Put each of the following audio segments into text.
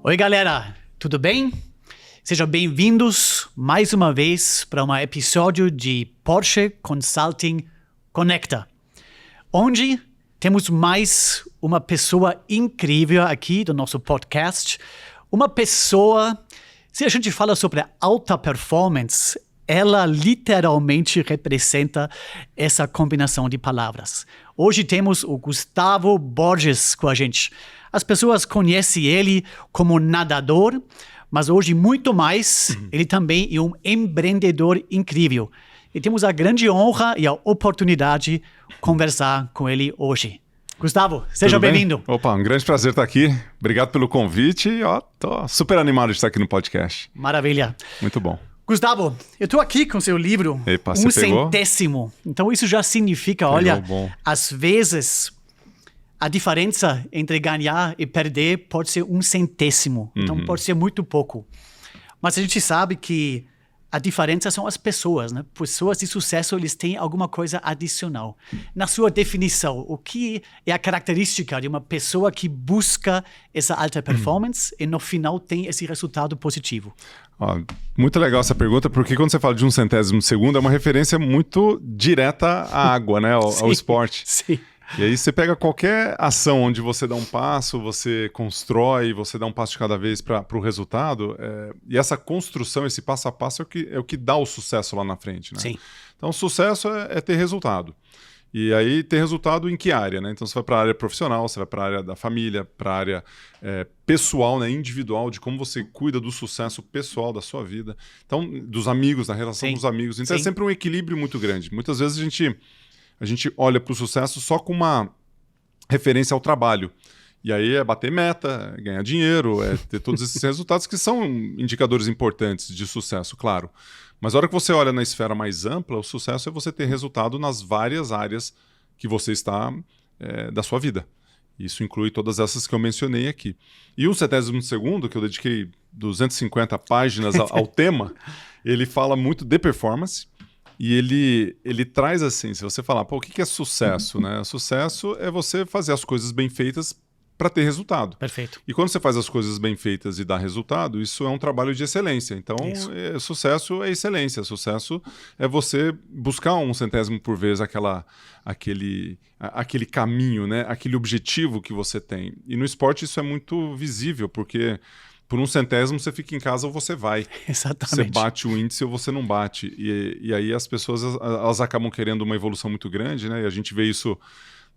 Oi, galera, tudo bem? Sejam bem-vindos mais uma vez para um episódio de Porsche Consulting Conecta, onde temos mais uma pessoa incrível aqui do nosso podcast. Uma pessoa, se a gente fala sobre alta performance, ela literalmente representa essa combinação de palavras. Hoje temos o Gustavo Borges com a gente. As pessoas conhecem ele como nadador, mas hoje muito mais, ele também é um empreendedor incrível. E temos a grande honra e a oportunidade de conversar com ele hoje. Gustavo, seja bem-vindo. Opa, um grande prazer estar aqui. Obrigado pelo convite. Tô super animado de estar aqui no podcast. Maravilha. Muito bom. Gustavo, eu estou aqui com seu livro, Epa, Um Centésimo. Então isso já significa, às vezes a diferença entre ganhar e perder pode ser 1 centésimo. Então pode ser muito pouco. Mas a gente sabe que a diferença são as pessoas, né? Pessoas de sucesso, eles têm alguma coisa adicional. Na sua definição, o que é a característica de uma pessoa que busca essa alta performance e no final tem esse resultado positivo? Muito legal essa pergunta, porque quando você fala de 1 centésimo de segundo, é uma referência muito direta à água, né? Ao esporte. Sim. E aí você pega qualquer ação onde você dá um passo, você constrói, você dá um passo de cada vez para o resultado, e essa construção, esse passo a passo é o que dá o sucesso lá na frente, né? Sim. Então o sucesso é ter resultado. E aí ter resultado em que área, né? Então você vai para a área profissional, você vai para a área da família, para a área pessoal, né? Individual, de como você cuida do sucesso pessoal da sua vida. Então, dos amigos, da relação dos amigos. Então é sempre um equilíbrio muito grande. Muitas vezes a gente olha para o sucesso só com uma referência ao trabalho. E aí é bater meta, é ganhar dinheiro, é ter todos esses resultados que são indicadores importantes de sucesso, claro. Mas a hora que você olha na esfera mais ampla, o sucesso é você ter resultado nas várias áreas que você está da sua vida. Isso inclui todas essas que eu mencionei aqui. E 1 centésimo de segundo, que eu dediquei 250 páginas ao tema, ele fala muito de performance. E ele traz assim, se você falar, o que é sucesso, né? Sucesso é você fazer as coisas bem feitas para ter resultado. Perfeito. E quando você faz as coisas bem feitas e dá resultado, isso é um trabalho de excelência. Então, sucesso é excelência. Sucesso é você buscar 1 centésimo por vez aquele caminho, né? Aquele objetivo que você tem. E no esporte isso é muito visível, porque por 1 centésimo você fica em casa ou você vai. Exatamente. Você bate o índice ou você não bate. E aí as pessoas elas acabam querendo uma evolução muito grande, né? E a gente vê isso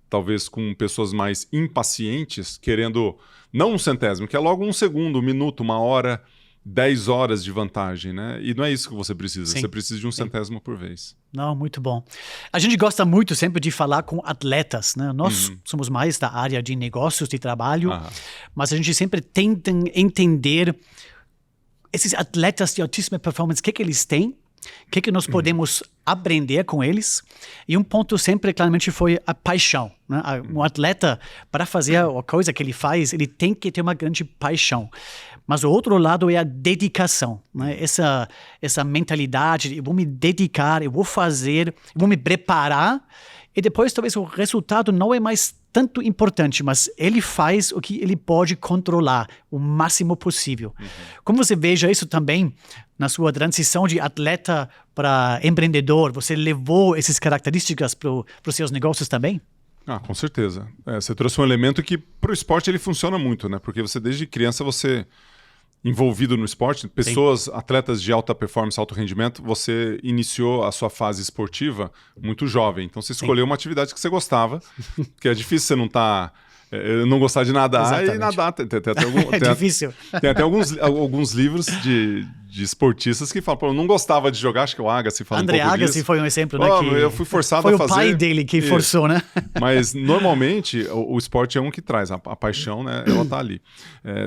talvez com pessoas mais impacientes, querendo não 1 centésimo, que é logo 1 segundo, 1 minuto, 1 hora, 10 horas de vantagem, né? E não é isso que você precisa. Sim. Você precisa de 1 centésimo por vez. Não, muito bom. A gente gosta muito sempre de falar com atletas, né? Nós somos mais da área de negócios, de trabalho, mas a gente sempre tenta entender esses atletas de altíssima performance, o que eles têm, o que nós podemos aprender com eles. E um ponto sempre claramente foi a paixão, né? Um atleta, para fazer a coisa que ele faz, ele tem que ter uma grande paixão. Mas o outro lado é a dedicação, né? Essa mentalidade de eu vou me dedicar, eu vou fazer, eu vou me preparar, e depois talvez o resultado não é mais tanto importante, mas ele faz o que ele pode controlar o máximo possível. Como você veja isso também na sua transição de atleta para empreendedor? Você levou essas características para os seus negócios também? Com certeza. Você trouxe um elemento que para o esporte ele funciona muito, né? Porque você desde criança você envolvido no esporte, pessoas, atletas de alta performance, alto rendimento, você iniciou a sua fase esportiva muito jovem. Então você escolheu uma atividade que você gostava, que é difícil você não gostar de nadar. Exatamente. E nadar. É difícil. Tem até alguns livros de esportistas que falam, eu não gostava de jogar, acho que o Agassi fala André um pouco Agassi disso. foi um exemplo, né? Eu fui forçado foi a fazer. Foi o pai dele que forçou, né? Mas normalmente o esporte é um que traz, a paixão, né? Ela tá ali.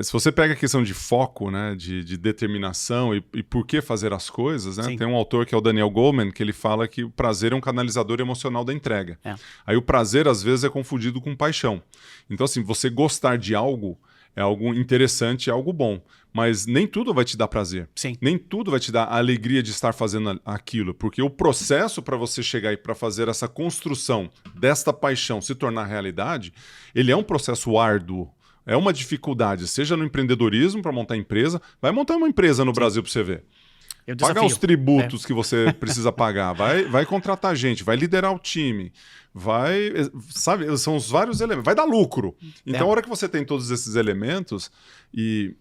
Se você pega a questão de foco, né? De determinação e por que fazer as coisas, né? Tem um autor que é o Daniel Goleman, que ele fala que o prazer é um canalizador emocional da entrega. Aí o prazer às vezes é confundido com paixão. Então assim, você gostar de algo é algo interessante, é algo bom. Mas nem tudo vai te dar prazer. Sim. Nem tudo vai te dar a alegria de estar fazendo aquilo. Porque o processo para você chegar e para fazer essa construção desta paixão se tornar realidade, ele é um processo árduo. É uma dificuldade, seja no empreendedorismo para montar empresa, vai montar uma empresa no Brasil para você ver. Pagar os tributos que você precisa pagar, vai contratar gente, vai liderar o time, sabe, são os vários elementos, vai dar lucro. Então, a hora que você tem todos esses elementos e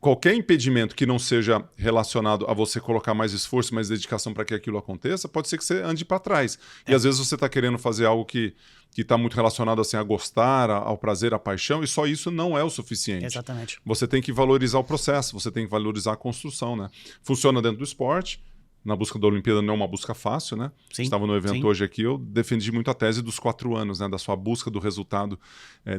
qualquer impedimento que não seja relacionado a você colocar mais esforço, mais dedicação para que aquilo aconteça, pode ser que você ande para trás. E às vezes você está querendo fazer algo que está muito relacionado assim, a gostar, ao prazer, à paixão, e só isso não é o suficiente. Exatamente. Você tem que valorizar o processo, você tem que valorizar a construção, né? Funciona dentro do esporte. Na busca da Olimpíada não é uma busca fácil, né? Sim, estava no evento hoje aqui, eu defendi muito a tese dos 4 anos, né? Da sua busca do resultado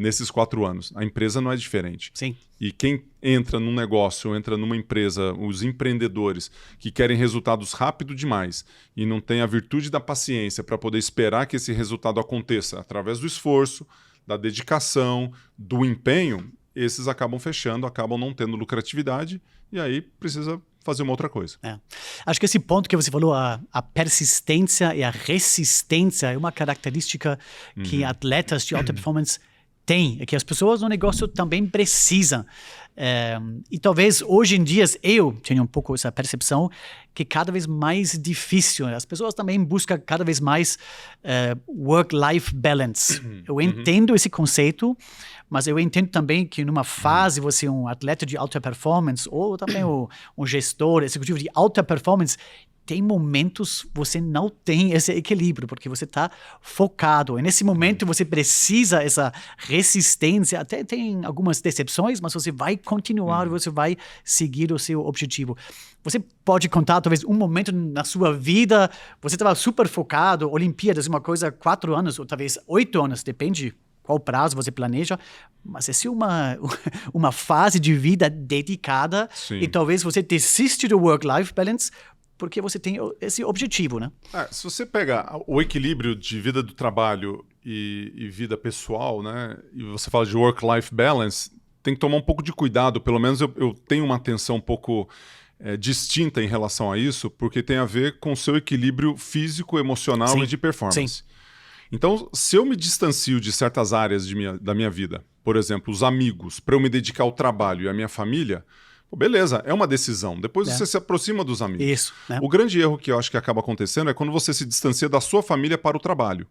nesses 4 anos. A empresa não é diferente. Sim. E quem entra num negócio, ou entra numa empresa, os empreendedores que querem resultados rápido demais e não têm a virtude da paciência para poder esperar que esse resultado aconteça através do esforço, da dedicação, do empenho, esses acabam fechando, acabam não tendo lucratividade e aí precisa fazer uma outra coisa. Acho que esse ponto que você falou, a persistência e a resistência é uma característica que atletas de alta performance têm, e que as pessoas no negócio também precisam. E talvez hoje em dia eu tenho um pouco essa percepção que é cada vez mais difícil. As pessoas também buscam cada vez mais work-life balance. Eu entendo esse conceito, mas eu entendo também que numa fase você é um atleta de alta performance ou também um gestor executivo de alta performance, tem momentos você não tem esse equilíbrio, porque você está focado. E nesse momento você precisa essa resistência. Até tem algumas decepções, mas você vai continuar, você vai seguir o seu objetivo. Você pode contar, talvez, um momento na sua vida, você estava super focado, Olimpíadas, uma coisa, 4 anos, ou talvez 8 anos, depende qual prazo você planeja, mas essa é uma fase de vida dedicada. Sim. E talvez você desiste do work-life balance porque você tem esse objetivo, né? Se você pega o equilíbrio de vida do trabalho e vida pessoal, né, e você fala de work-life balance, tem que tomar um pouco de cuidado, pelo menos eu tenho uma atenção um pouco distinta em relação a isso, porque tem a ver com o seu equilíbrio físico, emocional e de performance. Sim. Então, se eu me distancio de certas áreas da minha vida, por exemplo, os amigos, para eu me dedicar ao trabalho e à minha família, beleza, é uma decisão. Depois você se aproxima dos amigos. Isso. O grande erro que eu acho que acaba acontecendo é quando você se distancia da sua família para o trabalho.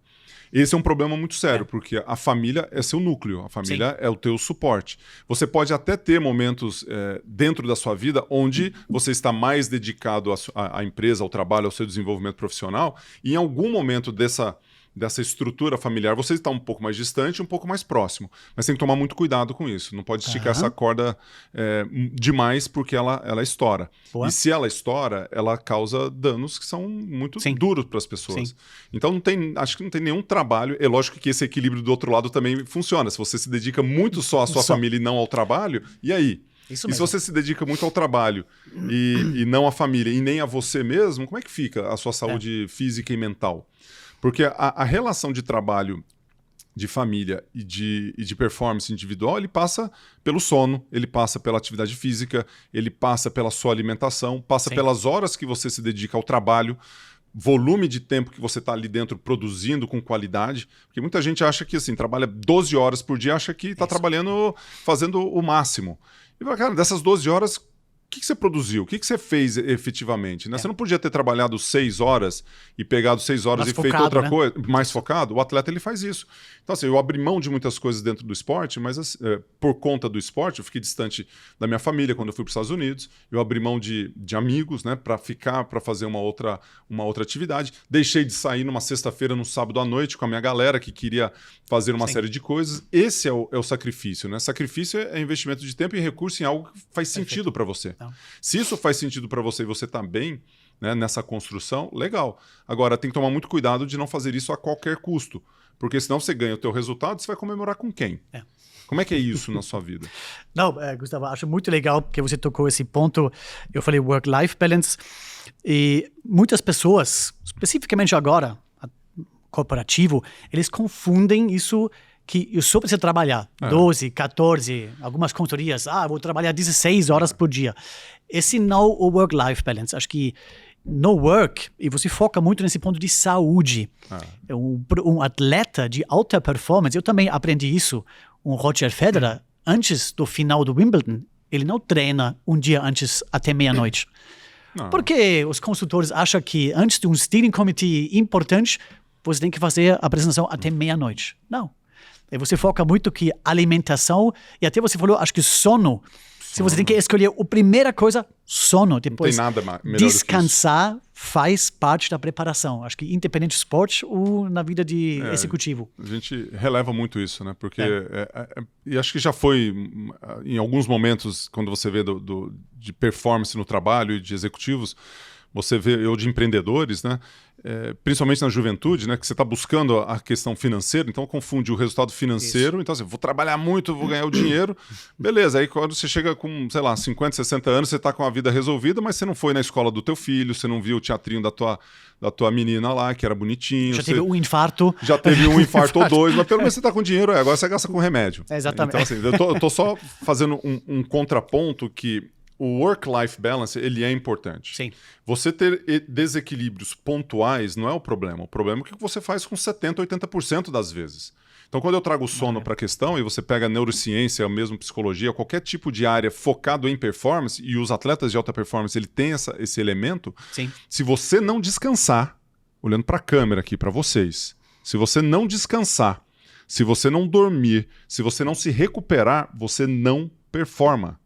Esse é um problema muito sério, porque a família é seu núcleo, a família é o teu suporte. Você pode até ter momentos dentro da sua vida onde você está mais dedicado à empresa, ao trabalho, ao seu desenvolvimento profissional, e em algum momento dessa estrutura familiar, você está um pouco mais distante, um pouco mais próximo. Mas tem que tomar muito cuidado com isso. Não pode esticar essa corda demais, porque ela estoura. Boa. E se ela estoura, ela causa danos que são muito duros para as pessoas. Sim. Então, acho que não tem nenhum trabalho. É lógico que esse equilíbrio do outro lado também funciona. Se você se dedica muito só à sua família e não ao trabalho, e aí? Isso e mesmo. se você se dedica muito ao trabalho e não à família, e nem a você mesmo, como é que fica a sua saúde física e mental? Porque a relação de trabalho, de família e de performance individual, ele passa pelo sono, ele passa pela atividade física, ele passa pela sua alimentação, passa pelas horas que você se dedica ao trabalho, volume de tempo que você está ali dentro produzindo com qualidade. Porque muita gente acha que assim, trabalha 12 horas por dia, acha que está trabalhando, fazendo o máximo. E, cara, dessas 12 horas... O que você produziu? O que você fez efetivamente? Né? Você não podia ter trabalhado 6 horas e pegado 6 horas mais e feito focado, outra né? coisa, mais focado? O atleta ele faz isso. Então, assim, eu abri mão de muitas coisas dentro do esporte, mas por conta do esporte, eu fiquei distante da minha família quando eu fui para os Estados Unidos. Eu abri mão de amigos, né, para fazer uma outra atividade. Deixei de sair numa sexta-feira, num sábado à noite, com a minha galera que queria fazer uma série de coisas. Esse é o sacrifício, né? Sacrifício é investimento de tempo e recurso em algo que faz sentido para você. Se isso faz sentido para você e você está bem, né, nessa construção, legal. Agora, tem que tomar muito cuidado de não fazer isso a qualquer custo, porque senão você ganha o teu resultado, você vai comemorar com quem? Como é que é isso na sua vida? Não, Gustavo, acho muito legal que você tocou esse ponto. Eu falei work-life balance e muitas pessoas, especificamente agora, corporativo, eles confundem isso que eu só preciso trabalhar 12, 14, algumas consultorias, vou trabalhar 16 horas por dia. Esse não é o work-life balance. Acho que no work, e você foca muito nesse ponto de saúde. Um atleta de alta performance, eu também aprendi isso. Um Roger Federer antes do final do Wimbledon, ele não treina um dia antes até meia-noite. Porque os consultores acham que antes de um steering committee importante, você tem que fazer a apresentação até meia-noite. Não. E você foca muito que alimentação, e até você falou, acho que sono. Se você tem que escolher a primeira coisa, sono. Depois, não tem nada melhor descansar faz parte da preparação. Acho que independente do esporte ou na vida de executivo. A gente releva muito isso, né? Porque e acho que já foi em alguns momentos, quando você vê de performance no trabalho e de executivos, você vê, ou de empreendedores, né? Principalmente na juventude, né? Que você está buscando a questão financeira, então confunde o resultado financeiro. Então, assim, vou trabalhar muito, vou ganhar o dinheiro. Beleza, aí quando você chega com, sei lá, 50, 60 anos, você está com a vida resolvida, mas você não foi na escola do teu filho, você não viu o teatrinho da tua menina lá, que era bonitinho. Já teve um infarto. Já teve um infarto ou dois, mas pelo menos você está com dinheiro, agora você gasta com remédio. Exatamente. Então, assim, eu tô só fazendo um contraponto que o work-life balance, ele é importante. Sim. Você ter desequilíbrios pontuais não é o problema. O problema é o que você faz com 70%, 80% das vezes. Então, quando eu trago o sono para a questão, e você pega a neurociência, ou mesmo psicologia, qualquer tipo de área focado em performance, e os atletas de alta performance, ele tem esse elemento. Sim. Se você não descansar, olhando para a câmera aqui, para vocês, se você não descansar, se você não dormir, se você não se recuperar, você não performa.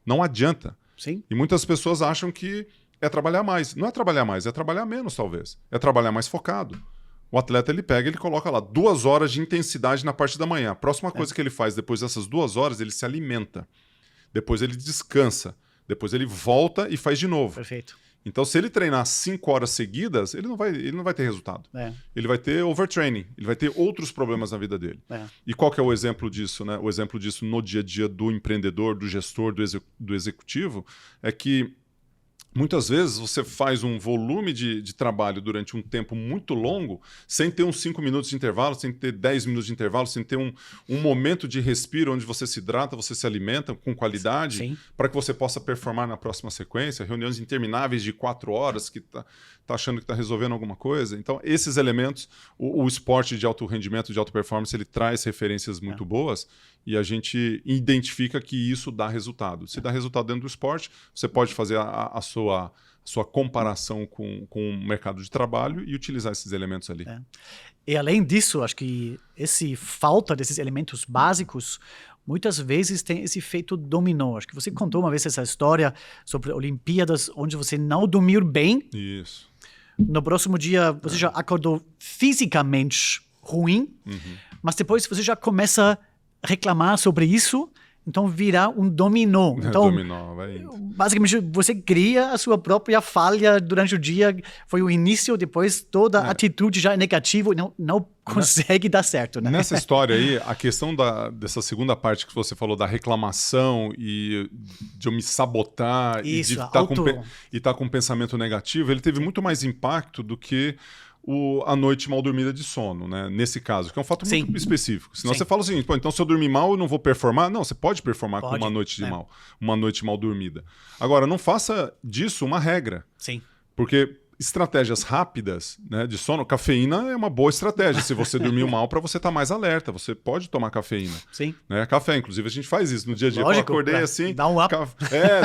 Não adianta. Sim. E muitas pessoas acham que é trabalhar mais. Não é trabalhar mais, é trabalhar menos, talvez. É trabalhar mais focado. O atleta, ele pega, ele coloca lá 2 horas de intensidade na parte da manhã. A próxima coisa que ele faz depois dessas 2 horas, ele se alimenta. Depois ele descansa. Depois ele volta e faz de novo. Perfeito. Então, se ele treinar 5 horas seguidas, ele não vai ter resultado. Ele vai ter overtraining, ele vai ter outros problemas na vida dele. E qual que é o exemplo disso, né? O exemplo disso no dia a dia do empreendedor, do gestor, do executivo, é que muitas vezes você faz um volume de trabalho durante um tempo muito longo, sem ter uns 5 minutos de intervalo, sem ter 10 minutos de intervalo, sem ter um momento de respiro onde você se hidrata, você se alimenta com qualidade, para que você possa performar na próxima sequência, reuniões intermináveis de 4 horas, que tá achando que está resolvendo alguma coisa. Então, esses elementos, o esporte de alto rendimento, de alta performance, ele traz referências muito boas, e a gente identifica que isso dá resultado. Se dá resultado dentro do esporte, você pode fazer a sua comparação com o mercado de trabalho e utilizar esses elementos ali. E além disso, acho que falta desses elementos básicos muitas vezes tem esse efeito dominó. Acho que você contou uma vez essa história sobre Olimpíadas, onde você não dormiu bem. Isso. No próximo dia, você já acordou fisicamente ruim, mas depois você já começa a reclamar sobre isso, então virar um dominó. Então, dominó, vai indo. Basicamente, você cria a sua própria falha durante o dia. Foi o início, depois toda a atitude já é negativa e não consegue dar certo. Né? Nessa história aí, a questão dessa segunda parte que você falou da reclamação e de eu me sabotar e de estar com um pensamento negativo, ele teve muito mais impacto do que a noite mal dormida de sono, né? Nesse caso, que é um fato muito específico. Senão você fala o seguinte, então se eu dormir mal, eu não vou performar? Não, você pode performar com uma noite mal dormida. Agora, não faça disso uma regra. Sim. Porque estratégias rápidas, né, de sono, cafeína é uma boa estratégia. Se você dormiu mal, para você estar mais alerta, você pode tomar cafeína. Sim. Né? Café, inclusive, a gente faz isso no dia a dia. Lógico, eu acordei assim. Dá um up.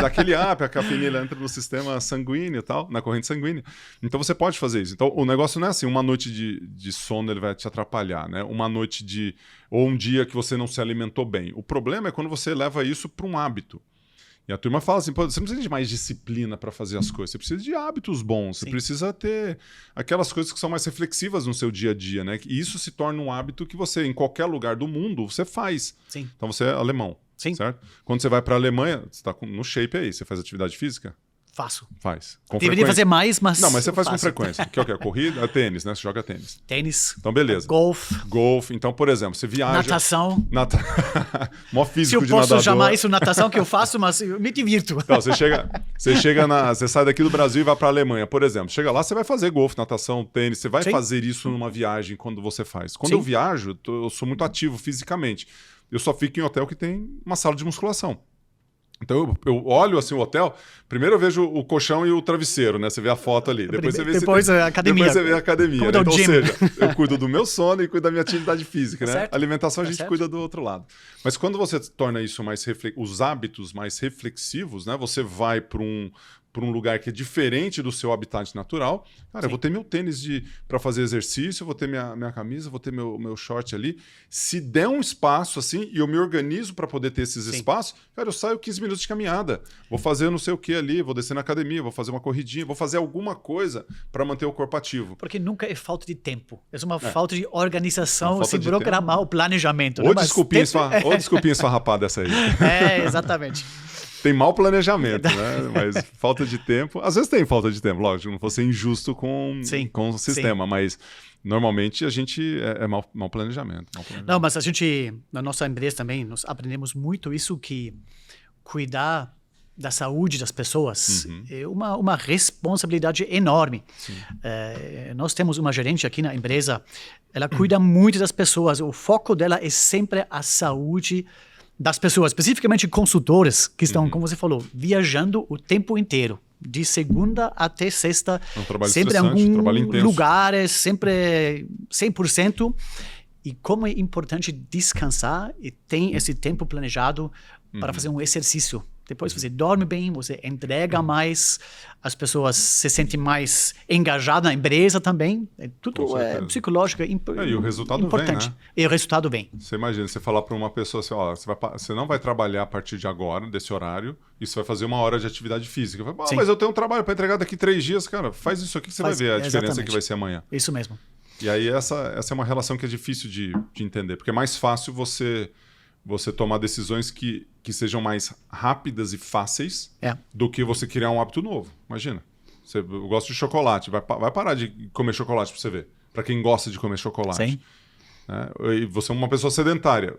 Dá aquele up, a cafeína entra no sistema sanguíneo e tal, na corrente sanguínea. Então você pode fazer isso. Então o negócio não é assim, uma noite de sono ele vai te atrapalhar, né? Uma noite ou um dia que você não se alimentou bem. O problema é quando você leva isso para um hábito. E a turma fala assim, pô, você não precisa de mais disciplina para fazer as coisas, você precisa de hábitos bons, você precisa ter aquelas coisas que são mais reflexivas no seu dia a dia, né? E isso se torna um hábito que você, em qualquer lugar do mundo, você faz. Sim. Então você é alemão, certo? Quando você vai para a Alemanha, você está no shape aí, você faz atividade física? Faço. Faz. Deveria fazer mais, mas... Não, mas você faz com frequência. Que é o quê? Corrida? Tênis, né? Você joga tênis. Tênis. Então, beleza. Golfe. Então, por exemplo, você viaja... Natação. Mó físico de nadador. Se eu posso chamar isso natação, que eu faço, mas eu me divirto. Então, você sai daqui do Brasil e vai para a Alemanha, por exemplo. Chega lá, você vai fazer golfe, natação, tênis. Você vai fazer isso numa viagem quando você faz. Quando eu viajo, eu sou muito ativo fisicamente. Eu só fico em hotel que tem uma sala de musculação. Então eu olho assim o hotel, primeiro eu vejo o colchão e o travesseiro, né? Você vê a foto ali. Depois você vê a academia. Depois você vê a academia. Né? Então, ou seja, eu cuido do meu sono e cuido da minha atividade física, né? Certo. A alimentação a gente cuida do outro lado. Mas quando você torna isso mais os hábitos mais reflexivos, né? Você vai para um lugar que é diferente do seu habitat natural. Cara, eu vou ter meu tênis para fazer exercício, eu vou ter minha camisa, vou ter meu short ali. Se der um espaço assim, e eu me organizo para poder ter esses espaços, cara, eu saio 15 minutos de caminhada. Vou fazer não sei o que ali, vou descer na academia, vou fazer uma corridinha, vou fazer alguma coisa para manter o corpo ativo. Porque nunca é falta de tempo. É uma falta de organização, se programar o planejamento. Ou desculpinha esfarrapada essa aí. Exatamente. Tem mau planejamento, né? Mas falta de tempo. Às vezes tem falta de tempo, lógico, não vou ser injusto com o sistema, mas normalmente a gente é mau planejamento. Não, mas a gente, na nossa empresa também, nós aprendemos muito isso, que cuidar da saúde das pessoas é uma responsabilidade enorme. Nós temos uma gerente aqui na empresa, ela cuida muito das pessoas, o foco dela é sempre a saúde das pessoas, especificamente consultores que estão, como você falou, viajando o tempo inteiro, de segunda até sexta, sempre em algum lugar, sempre 100%. E como é importante descansar e ter esse tempo planejado para fazer um exercício. Depois você dorme bem, você entrega mais, as pessoas se sentem mais engajadas na empresa também. Tudo psicológico e o resultado importante. Vem, né? E o resultado vem. Você imagina, você falar para uma pessoa assim, você não vai trabalhar a partir de agora, desse horário, e você vai fazer 1 hora de atividade física. Mas eu tenho um trabalho para entregar daqui 3 dias. Cara, faz isso aqui que você vai ver a diferença que vai ser amanhã. Isso mesmo. E aí essa é uma relação que é difícil de entender, porque é mais fácil você tomar decisões que sejam mais rápidas e fáceis do que você criar um hábito novo. Imagina, eu gosto de chocolate, vai parar de comer chocolate para você ver, para quem gosta de comer chocolate. Sim. E você é uma pessoa sedentária,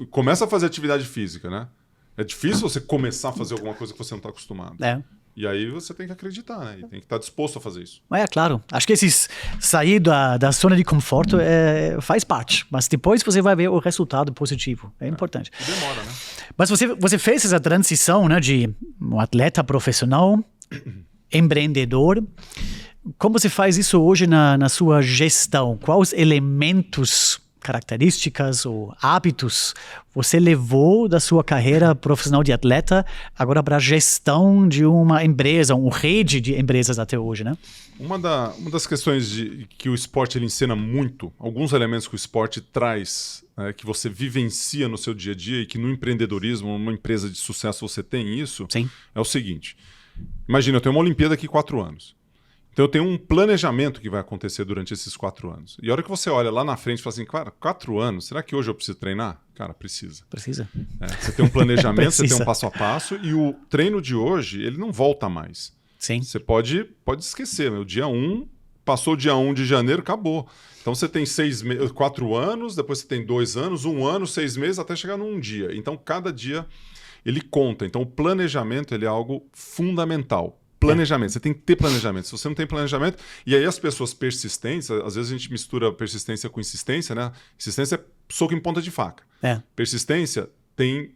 começa a fazer atividade física, né? É difícil você começar a fazer alguma coisa que você não está acostumado. E aí você tem que acreditar, né? E tem que estar disposto a fazer isso. Claro. Acho que sair da zona de conforto faz parte. Mas depois você vai ver o resultado positivo. É importante. E demora, né? Mas você fez essa transição, né, de um atleta profissional, empreendedor. Como você faz isso hoje na sua gestão? Quais elementos, características ou hábitos você levou da sua carreira profissional de atleta agora para a gestão de uma empresa, uma rede de empresas até hoje, né? Uma das questões que o esporte ele ensina muito, alguns elementos que o esporte traz, que você vivencia no seu dia a dia e que no empreendedorismo, numa empresa de sucesso você tem isso, é o seguinte. Imagina, eu tenho uma Olimpíada daqui 4 anos. Então eu tenho um planejamento que vai acontecer durante esses 4 anos. E a hora que você olha lá na frente e fala assim, cara, 4 anos, será que hoje eu preciso treinar? Cara, precisa. Precisa. Você tem um planejamento, você tem um passo a passo, e o treino de hoje, ele não volta mais. Sim. Você pode esquecer, o dia 1, passou o dia 1 de janeiro, acabou. Então você tem 4 anos, depois você tem 2 anos, 1 ano, 6 meses, até chegar num dia. Então cada dia ele conta. Então o planejamento ele é algo fundamental. Planejamento, você tem que ter planejamento. Se você não tem planejamento, e aí as pessoas persistentes, às vezes a gente mistura persistência com insistência, né? Insistência é soco em ponta de faca. Persistência tem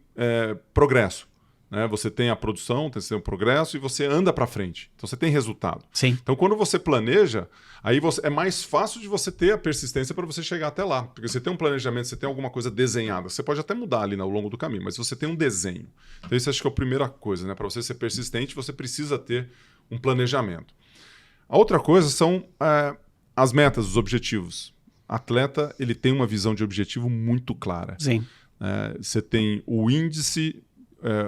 progresso. Né? Você tem a produção, você tem o progresso e você anda para frente. Então você tem resultado. Sim. Então quando você planeja, aí é mais fácil de você ter a persistência para você chegar até lá. Porque você tem um planejamento, você tem alguma coisa desenhada. Você pode até mudar ali ao longo do caminho, mas você tem um desenho. Então isso acho que é a primeira coisa. Né? Para você ser persistente, você precisa ter um planejamento. A outra coisa são as metas, os objetivos. Atleta, ele tem uma visão de objetivo muito clara. Sim. Você tem o índice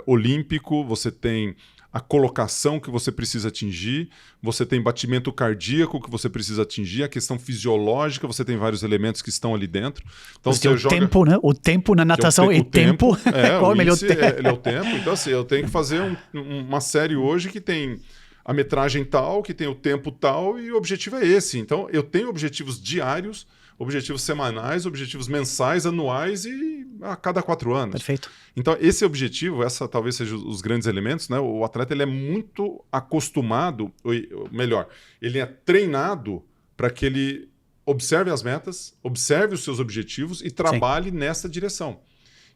olímpico, você tem a colocação que você precisa atingir, você tem batimento cardíaco que você precisa atingir, a questão fisiológica, você tem vários elementos que estão ali dentro. Então você joga... tempo, né? O tempo na natação é tempo. Qual é o melhor tempo? Ele é o tempo. Então assim, eu tenho que fazer uma série hoje que tem a metragem tal, que tem o tempo tal, e o objetivo é esse. Então eu tenho objetivos diários, objetivos semanais, objetivos mensais, anuais e a cada 4 anos. Perfeito. Então, esse objetivo, essa talvez seja os grandes elementos, né? O atleta ele é muito acostumado, ou melhor, ele é treinado para que ele observe as metas, observe os seus objetivos e trabalhe nessa direção.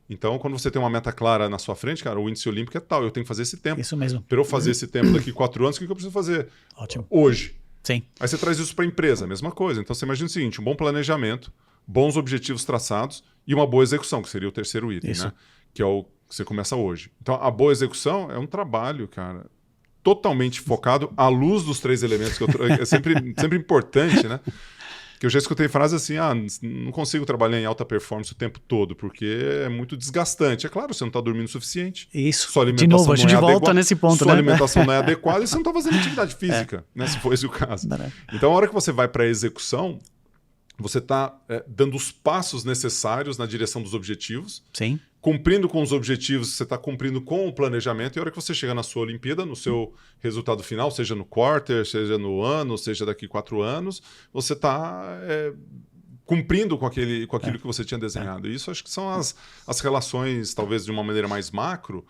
Então, quando você tem uma meta clara na sua frente, cara, o índice olímpico é tal, eu tenho que fazer esse tempo. Isso mesmo. Para eu fazer esse tempo daqui 4 anos, o que eu preciso fazer? Ótimo. Hoje. Sim. Aí você traz isso para a empresa, a mesma coisa. Então, você imagina o seguinte, um bom planejamento, bons objetivos traçados e uma boa execução, que seria o terceiro item, né? Que é o que você começa hoje. Então, a boa execução é um trabalho, cara, totalmente focado à luz dos 3 elementos, que é sempre importante, né? Que eu já escutei frases assim, não consigo trabalhar em alta performance o tempo todo, porque é muito desgastante. É claro, você não está dormindo o suficiente. Isso. Sua alimentação de novo, a gente volta nesse ponto, sua né? alimentação não é adequada e você não está fazendo atividade física, né? Se for esse o caso. Então, a hora que você vai para a execução, você está dando os passos necessários na direção dos objetivos. Sim. Cumprindo com os objetivos, você está cumprindo com o planejamento, e a hora que você chega na sua Olimpíada, no seu resultado final, seja no quarter, seja no ano, seja daqui 4 anos, você está cumprindo com aquilo que você tinha desenhado. E isso acho que são as relações, talvez de uma maneira mais macro,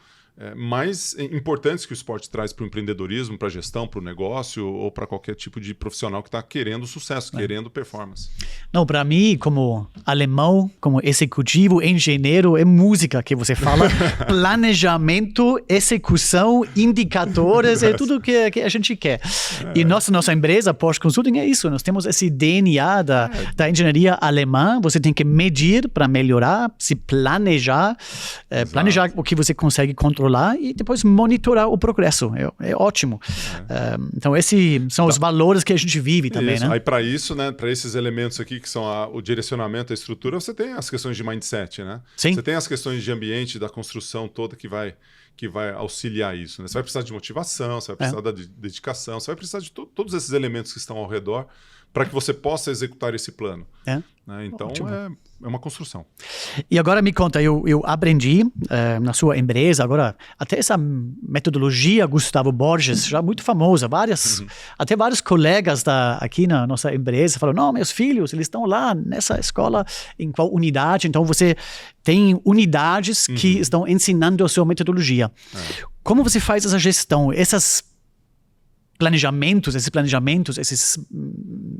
mais importantes que o esporte traz para o empreendedorismo, para a gestão, para o negócio ou para qualquer tipo de profissional que está querendo sucesso, querendo performance. Não, para mim, como alemão, como executivo, engenheiro, é música que você fala. Planejamento, execução, indicadores, é tudo que a gente quer. E nossa empresa, Porsche Consulting, é isso. Nós temos esse DNA da engenharia alemã. Você tem que medir para melhorar, se planejar, planejar o que você consegue controlar e depois monitorar o progresso. É ótimo. Então, esses são os valores que a gente vive também, né? Aí, para isso, né, para esses elementos aqui, que são o direcionamento, a estrutura, você tem as questões de mindset, né? Sim. Você tem as questões de ambiente, da construção toda que vai auxiliar isso, né? Você vai precisar de motivação, você vai precisar da dedicação, você vai precisar de todos esses elementos que estão ao redor para que você possa executar esse plano. Né? Então, é uma construção. E agora me conta, eu aprendi na sua empresa, agora, até essa metodologia Gustavo Borges, já muito famosa, até vários colegas aqui na nossa empresa falaram, não, meus filhos, eles estão lá nessa escola, em qual unidade, então você tem unidades que estão ensinando a sua metodologia. Como você faz essa gestão, esses planejamentos, essas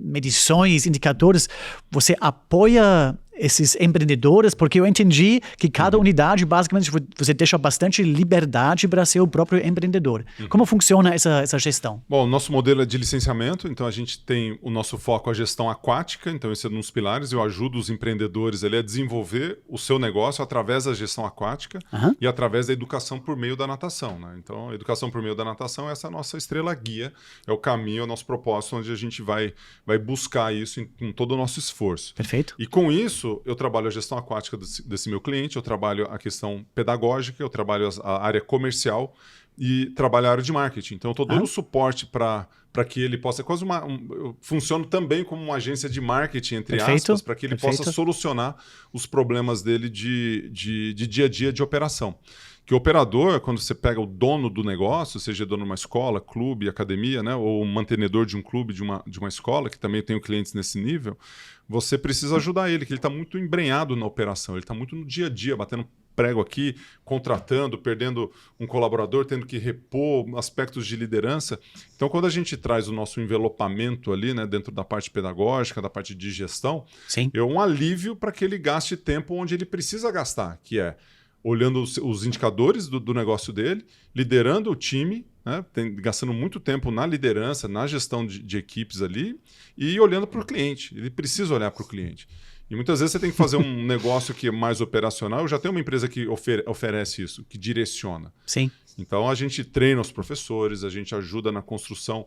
medições, indicadores, você apoia esses empreendedores? Porque eu entendi que cada unidade, basicamente, você deixa bastante liberdade para ser o próprio empreendedor. Como funciona essa gestão? Bom, o nosso modelo é de licenciamento, então a gente tem o nosso foco a gestão aquática, então esse é um dos pilares, eu ajudo os empreendedores a desenvolver o seu negócio através da gestão aquática e através da educação por meio da natação, né? Então, a educação por meio da natação é essa nossa estrela guia, é o caminho, é o nosso propósito, onde a gente vai buscar isso com todo o nosso esforço. Perfeito. E com isso, eu trabalho a gestão aquática desse meu cliente, eu trabalho a questão pedagógica, eu trabalho a área comercial e trabalho a área de marketing. Então, eu estou dando suporte para que ele possa... eu funciono também como uma agência de marketing, entre aspas, para que ele possa solucionar os problemas dele de dia a dia de operação. Que o operador, quando você pega o dono do negócio, seja dono de uma escola, clube, academia, né, ou um mantenedor de um clube, de uma escola, que também tenho clientes nesse nível, você precisa ajudar ele, que ele está muito embrenhado na operação, ele está muito no dia a dia, batendo prego aqui, contratando, perdendo um colaborador, tendo que repor aspectos de liderança. Então, quando a gente traz o nosso envelopamento ali, né, dentro da parte pedagógica, da parte de gestão, é um alívio para que ele gaste tempo onde ele precisa gastar, que é olhando os indicadores do negócio dele, liderando o time, né, gastando muito tempo na liderança, na gestão de equipes ali e olhando para o cliente. Ele precisa olhar para o cliente. E muitas vezes você tem que fazer um negócio que é mais operacional. Eu já tenho uma empresa que oferece isso, que direciona. Sim. Então, a gente treina os professores, a gente ajuda na construção.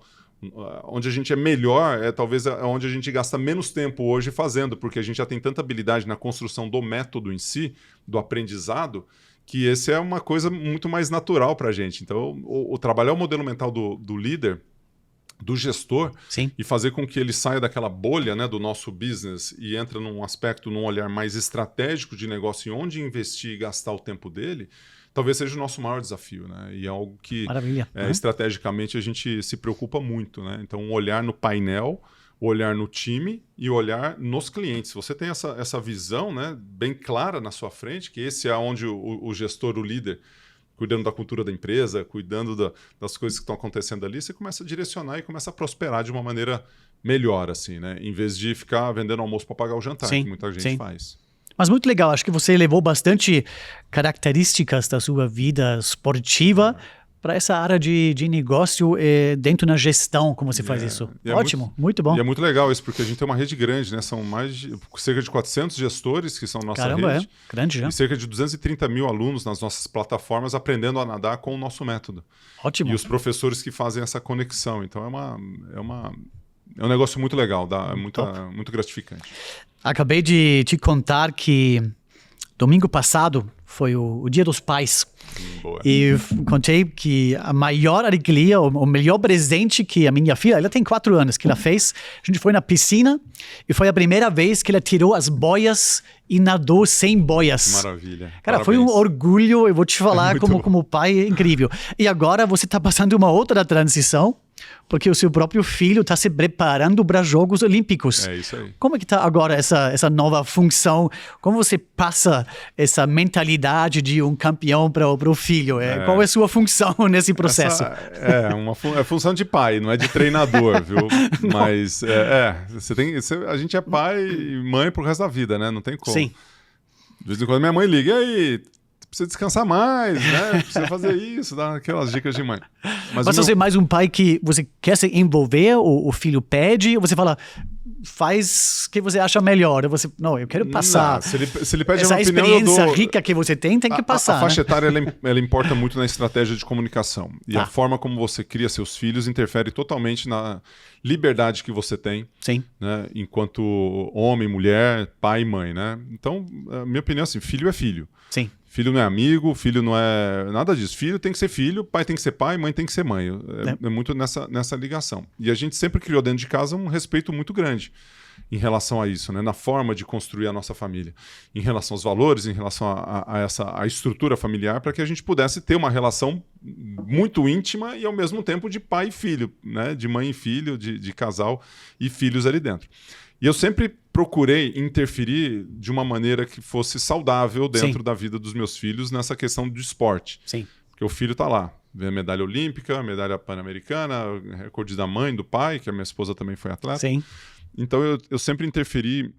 Onde a gente é melhor, talvez onde a gente gasta menos tempo hoje fazendo, porque a gente já tem tanta habilidade na construção do método em si, do aprendizado, que esse é uma coisa muito mais natural para a gente. Então, o trabalhar o modelo mental do líder, do gestor, e fazer com que ele saia daquela bolha, né, do nosso business e entre num aspecto, num olhar mais estratégico de negócio, em onde investir e gastar o tempo dele, talvez seja o nosso maior desafio, né? E é algo que estrategicamente a gente se preocupa muito, né? Então, um olhar no painel, olhar no time e olhar nos clientes. Você tem essa visão, né, bem clara na sua frente, que esse é onde o gestor, o líder, cuidando da cultura da empresa, cuidando das coisas que estão acontecendo ali, você começa a direcionar e começa a prosperar de uma maneira melhor, assim, né? Em vez de ficar vendendo almoço para pagar o jantar, que muita gente faz. Mas muito legal, acho que você levou bastante características da sua vida esportiva para essa área de negócio dentro da gestão, como você faz isso. Ótimo, muito bom. E é muito legal isso, porque a gente tem uma rede grande, né? São cerca de 400 gestores que são nossa rede. Grande, né? E cerca de 230 mil alunos nas nossas plataformas aprendendo a nadar com o nosso método. Ótimo. E os professores que fazem essa conexão. Então é um negócio muito legal, muito gratificante. Acabei de te contar que domingo passado foi o Dia dos Pais. Boa. E contei que a maior alegria, o melhor presente que a minha filha, ela tem 4 anos, que ela fez, a gente foi na piscina e foi a primeira vez que ela tirou as boias e nadou sem boias. Maravilha. Cara, Parabéns. foi um orgulho, eu vou te falar como pai, é incrível. E agora você está passando uma outra transição, porque o seu próprio filho está se preparando para Jogos Olímpicos. É isso aí. Como é que está agora essa nova função? Como você passa essa mentalidade de um campeão para o filho? Qual é a sua função nesse processo? É função de pai, não é de treinador, viu? Mas a gente é pai e mãe pro resto da vida, né? Não tem como. Sim. De vez em quando minha mãe liga, e aí, precisa descansar mais, né? Precisa fazer isso, dar aquelas dicas de mãe. Mas você é mais um pai que você quer se envolver, o filho pede, ou você fala, faz o que você acha melhor? Não, eu quero passar. Não, se ele pede essa uma opinião, experiência rica que você tem que passar. A faixa etária, ela importa muito na estratégia de comunicação. E a forma como você cria seus filhos interfere totalmente na liberdade que você tem. Sim. Né, enquanto homem, mulher, pai e mãe, né? Então, a minha opinião é assim, filho é filho. Sim. Filho não é amigo, filho não é nada disso. Filho tem que ser filho, pai tem que ser pai, mãe tem que ser mãe. É muito nessa ligação. E a gente sempre criou dentro de casa um respeito muito grande em relação a isso, né? Na forma de construir a nossa família, em relação aos valores, em relação a estrutura familiar, para que a gente pudesse ter uma relação muito íntima e ao mesmo tempo de pai e filho, né? De mãe e filho, de casal e filhos ali dentro. E eu sempre procurei interferir de uma maneira que fosse saudável dentro da vida dos meus filhos nessa questão do esporte. Sim. Porque o filho está lá, vê a medalha olímpica, a medalha pan-americana, recorde da mãe, do pai, que a minha esposa também foi atleta. Sim. Então eu sempre interferi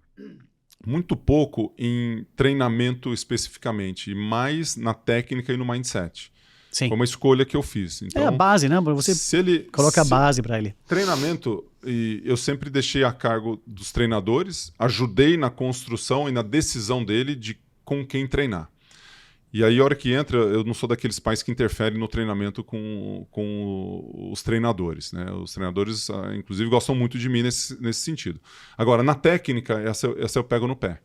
muito pouco em treinamento especificamente, e mais na técnica e no mindset. Sim. Foi uma escolha que eu fiz. Então, é a base, né? Você coloca a base para ele. Treinamento, eu sempre deixei a cargo dos treinadores, ajudei na construção e na decisão dele de com quem treinar. E aí, a hora que entra, eu não sou daqueles pais que interferem no treinamento com os treinadores, né? Os treinadores, inclusive, gostam muito de mim nesse sentido. Agora, na técnica, essa eu pego no pé.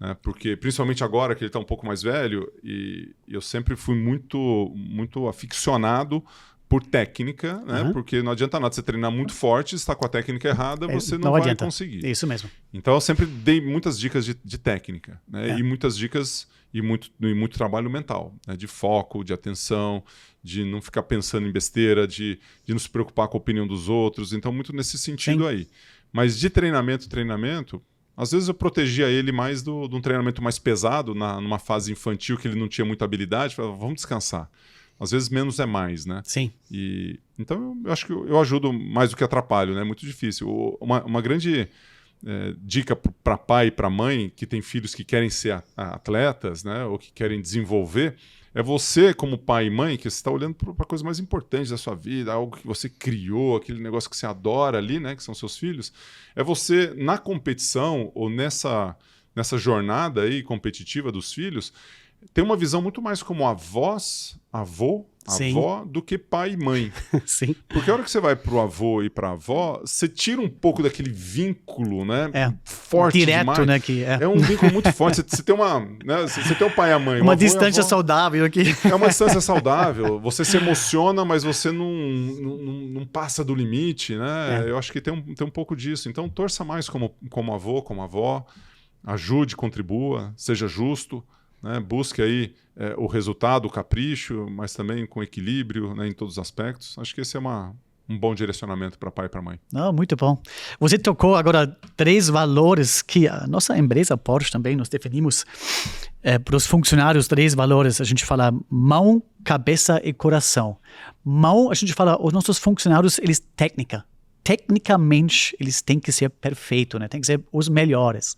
Né? Porque, principalmente agora que ele está um pouco mais velho, e eu sempre fui muito aficionado por técnica, né? Porque não adianta nada você treinar muito forte, se está com a técnica errada, você não vai conseguir. Isso mesmo. Então eu sempre dei muitas dicas de técnica, né? E muitas dicas e muito trabalho mental, né? De foco, de atenção, de não ficar pensando em besteira, de não se preocupar com a opinião dos outros. Então muito nesse sentido aí. Mas de treinamento, às vezes eu protegia ele mais de um treinamento mais pesado, numa fase infantil que ele não tinha muita habilidade. Falava, vamos descansar. Às vezes menos é mais, né? Sim. Então eu acho que eu ajudo mais do que atrapalho, né? É muito difícil. Uma grande dica para pai e para mãe que tem filhos que querem ser atletas, né? Ou que querem desenvolver, é você como pai e mãe que você está olhando para a coisa mais importante da sua vida, algo que você criou, aquele negócio que você adora ali, né? Que são seus filhos. É você, na competição ou nessa jornada aí competitiva dos filhos, tem uma visão muito mais como avó, do que pai e mãe. Sim. Porque a hora que você vai pro avô e pra avó, você tira um pouco daquele vínculo, né? Forte direto, demais. né? É um vínculo muito forte. Você tem você tem o pai e a mãe. Uma distância saudável aqui. É uma distância saudável. Você se emociona, mas você não passa do limite, né? Eu acho que tem um pouco disso. Então, torça mais como avô, como avó. Ajude, contribua, seja justo. Né, busque aí o resultado, o capricho, mas também com equilíbrio, né, em todos os aspectos. Acho que esse é um bom direcionamento para pai e para mãe. Muito bom. Você tocou agora 3 valores que a nossa empresa Porsche também nós definimos para os funcionários. 3 valores. A gente fala mão, cabeça e coração. Mão, a gente fala, os nossos funcionários, eles técnica. tecnicamente, eles têm que ser perfeitos, né? Tem que ser os melhores.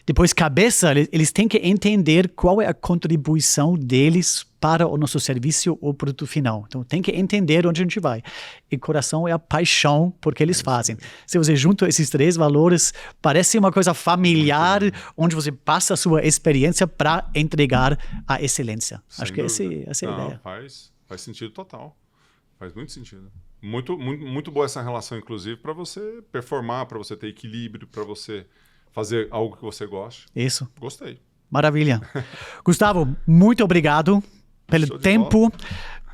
Depois, cabeça, eles têm que entender qual é a contribuição deles para o nosso serviço ou produto final. Então, tem que entender onde a gente vai. E coração é a paixão por que eles fazem. Se você junta esses 3 valores, parece uma coisa familiar, onde você passa a sua experiência para entregar a excelência. Sem Acho que dúvida. essa é a ideia. Faz sentido total. Faz muito sentido. Muito boa essa relação, inclusive, para você performar, para você ter equilíbrio, para você fazer algo que você goste. Isso. Gostei. Maravilha. Gustavo, muito obrigado pelo tempo,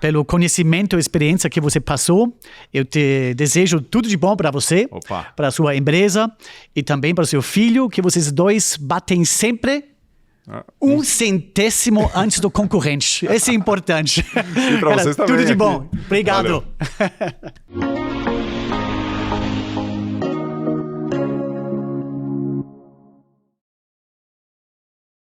pelo conhecimento e experiência que você passou. Eu te desejo tudo de bom para você, para a sua empresa e também para o seu filho, que vocês dois batem sempre 1 centésimo antes do concorrente. Esse é importante. E para vocês também. Tudo de bom. Obrigado.